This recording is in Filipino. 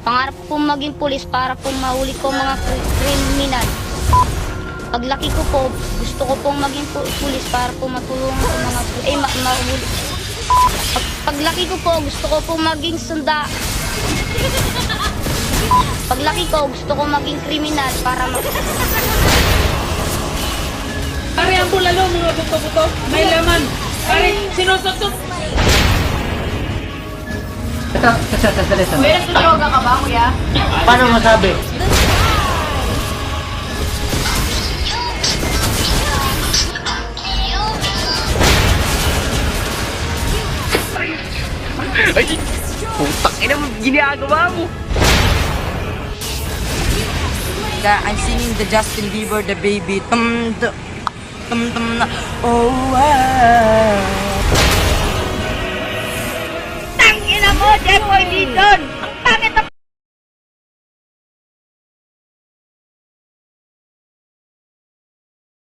Pangarap po maging pulis para po mahuli ko mga kriminal. Paglaki ko po, gusto ko pong maging pulis para po matulungan ko mga mahuli. Paglaki ko po, gusto ko pong maging Paglaki ko, gusto ko maging kriminal para Pare, ang bulalo, mga buto-buto, may laman. Pare, sinusutok. Ito. Kuya, nagtutroga ka ba, kuya? Paano masabi? Ay! Putang ina mo, ginagawa mo! I'm singing the Justin Bieber, the baby. Na. Oh, wow. Tangina mo, Jeffoy Dizon! Ang pangit na